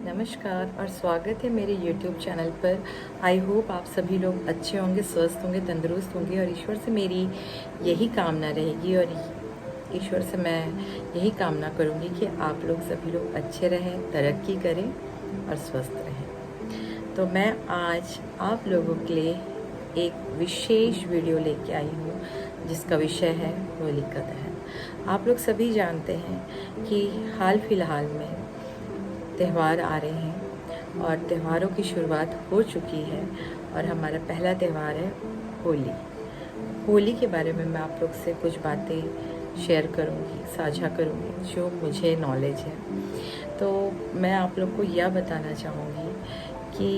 नमस्कार और स्वागत है मेरे YouTube चैनल पर। आई होप आप सभी लोग अच्छे होंगे, स्वस्थ होंगे, तंदुरुस्त होंगे और ईश्वर से मेरी यही कामना रहेगी और ईश्वर से मैं यही कामना करूँगी कि आप लोग सभी लोग अच्छे रहें, तरक्की करें और स्वस्थ रहें। तो मैं आज आप लोगों के लिए एक विशेष वीडियो लेके आई हूँ जिसका विषय है होलिका दहन। आप लोग सभी जानते हैं कि हाल फिलहाल में त्यौहार आ रहे हैं और त्योहारों की शुरुआत हो चुकी है और हमारा पहला त्यौहार है होली। होली के बारे में मैं आप लोग से कुछ बातें शेयर करूंगी, साझा करूंगी जो मुझे नॉलेज है। तो मैं आप लोग को यह बताना चाहूँगी कि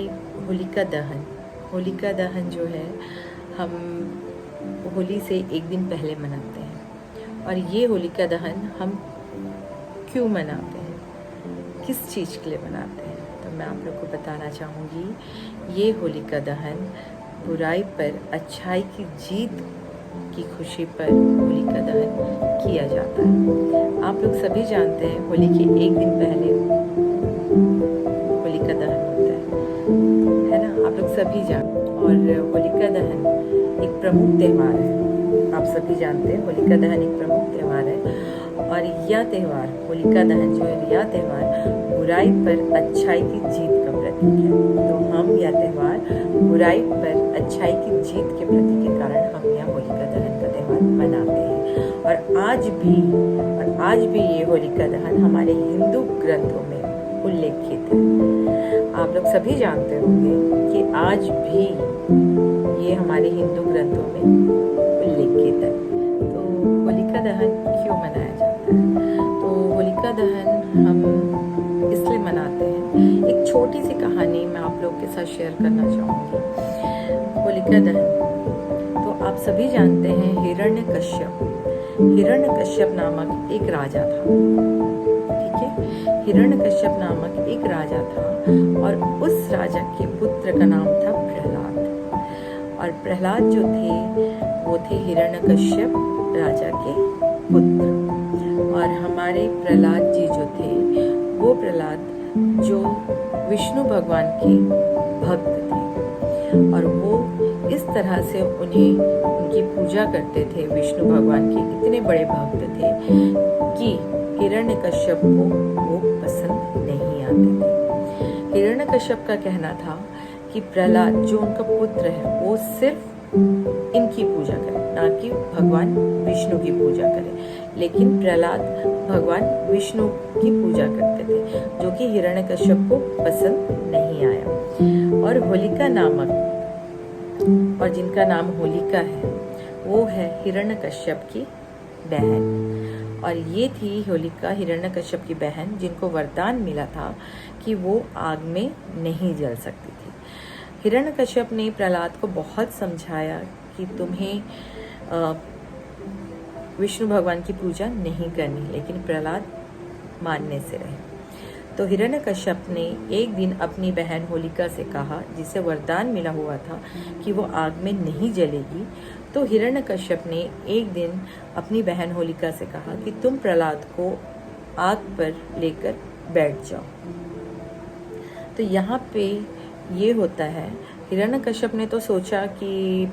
होलिका दहन जो है हम होली से एक दिन पहले मनाते हैं। और ये होलिका दहन हम क्यों मनाते हैं, किस चीज़ के लिए मनाते हैं, तो मैं आप लोग को बताना चाहूँगी। ये होलिका दहन बुराई पर अच्छाई की जीत की खुशी पर होलिका दहन किया जाता है। आप लोग सभी जानते हैं होली के एक दिन पहले होलिका दहन होता है ना। आप लोग सभी जानते हैं और होलिका दहन एक प्रमुख त्यौहार है। आप सभी जानते हैं होलिका दहन एक प्रमुख त्यौहार है और यह त्यौहार होलिका दहन जो है, यह त्यौहार बुराई पर अच्छाई की जीत का प्रतीक है। तो हम यह त्यौहार बुराई पर अच्छाई की जीत के प्रतीक के कारण हम यह होलिका दहन का त्यौहार मनाते हैं। और आज भी ये होलिका दहन हमारे हिंदू ग्रंथों में उल्लेखित है। आप लोग सभी जानते होंगे कि आज भी ये हमारे हिंदू ग्रंथों में उल्लेखित है। तो होलिका दहन क्यों मनाया जाता है? तो होलिका दहन हम इसलिए मनाते हैं। एक छोटी सी कहानी मैं आप लोग के साथ शेयर करना चाहूँगी। होलिका दहन तो आप सभी जानते हैं, हिरण्यकश्यप नामक एक राजा था। ठीक है, हिरण्यकश्यप नामक एक राजा था और उस राजा के पुत्र का नाम था प्रहलाद। और प्रहलाद जो थे वो थे हिरण्यकश्यप राजा के पुत्र। और हमारे प्रहलाद जी जो थे वो प्रहलाद जो विष्णु भगवान के भक्त थे और वो इस तरह से उनकी पूजा करते थे। विष्णु भगवान के इतने बड़े भक्त थे कि हिरण्यकश्यप को वो पसंद नहीं आते थे। हिरण्यकश्यप का कहना था कि प्रहलाद जो उनका पुत्र है वो सिर्फ इनकी पूजा करे, ना कि भगवान विष्णु की पूजा करे। लेकिन प्रहलाद भगवान विष्णु की पूजा करते थे, जो कि हिरण्यकश्यप को पसंद नहीं आया। और होलिका नामक, और जिनका नाम होलिका है, वो है हिरण्यकश्यप की बहन। और ये थी होलिका हिरण्यकश्यप की बहन, जिनको वरदान मिला था कि वो आग में नहीं जल सकती थी। हिरण्यकश्यप ने प्रहलाद को बहुत समझाया कि तुम्हें विष्णु भगवान की पूजा नहीं करनी, लेकिन प्रहलाद मानने से रहे। तो हिरण्यकश्यप ने एक दिन अपनी बहन होलिका से कहा, जिसे वरदान मिला हुआ था कि वो आग में नहीं जलेगी। तो हिरण्यकश्यप ने एक दिन अपनी बहन होलिका से कहा कि तुम प्रहलाद को आग पर लेकर बैठ जाओ। तो यहाँ पे ये होता है, हिरण्यकश्यप ने तो सोचा कि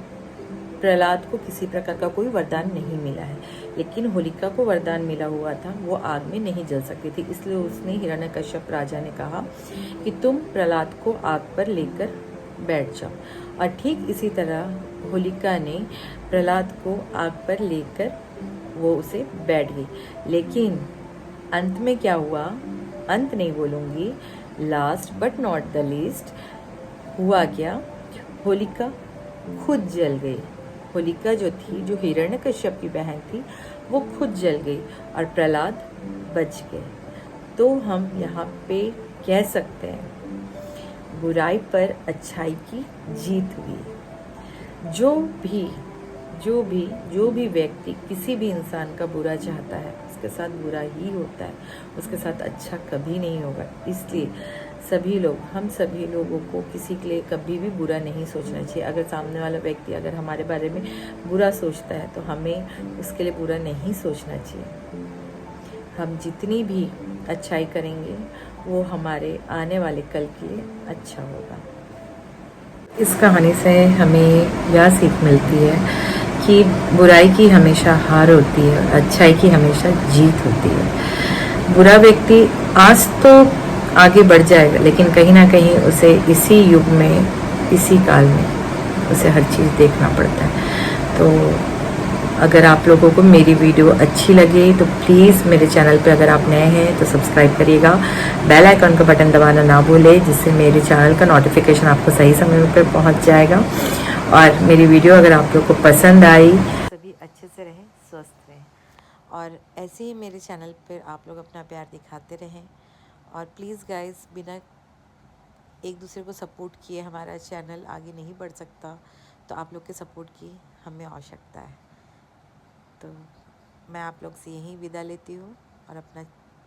प्रहलाद को किसी प्रकार का कोई वरदान नहीं मिला है, लेकिन होलिका को वरदान मिला हुआ था, वो आग में नहीं जल सकती थी। इसलिए उसने हिरण्यकश्यप राजा ने कहा कि तुम प्रहलाद को आग पर लेकर बैठ जाओ। और ठीक इसी तरह होलिका ने प्रहलाद को आग पर लेकर वो उसे बैठ गई। लेकिन अंत में क्या हुआ, अंत नहीं बोलूँगी, last but not the least हुआ क्या, होलिका खुद जल गई। होलिका जो थी, जो हिरण्यकश्यप की बहन थी, वो खुद जल गई और प्रहलाद बच गए। तो हम यहाँ पे कह सकते हैं बुराई पर अच्छाई की जीत हुई। जो भी व्यक्ति किसी भी इंसान का बुरा चाहता है, उसके साथ बुरा ही होता है, उसके साथ अच्छा कभी नहीं होगा। इसलिए हम सभी लोगों को किसी के लिए कभी भी बुरा नहीं सोचना चाहिए। अगर सामने वाला व्यक्ति अगर हमारे बारे में बुरा सोचता है तो हमें उसके लिए बुरा नहीं सोचना चाहिए। हम जितनी भी अच्छाई करेंगे वो हमारे आने वाले कल के लिए अच्छा होगा। इस कहानी से हमें यह सीख मिलती है कि बुराई की हमेशा हार होती है, अच्छाई की हमेशा जीत होती है। बुरा व्यक्ति आज तो आगे बढ़ जाएगा, लेकिन कहीं ना कहीं उसे इसी युग में, इसी काल में उसे हर चीज़ देखना पड़ता है। तो अगर आप लोगों को मेरी वीडियो अच्छी लगे तो प्लीज़ मेरे चैनल पे अगर आप नए हैं तो सब्सक्राइब करिएगा, बेल आइकन का बटन दबाना ना भूलें, जिससे मेरे चैनल का नोटिफिकेशन आपको सही समय पर पहुंच जाएगा। और मेरी वीडियो अगर आप लोग को पसंद आई, सभी अच्छे से रहें, स्वस्थ रहें, और ऐसे ही मेरे चैनल पर आप लोग अपना प्यार दिखाते रहें। और प्लीज़ गाइस, बिना एक दूसरे को सपोर्ट किए हमारा चैनल आगे नहीं बढ़ सकता, तो आप लोग के सपोर्ट की हमें आवश्यकता है। तो मैं आप लोग से यहीं विदा लेती हूँ और अपना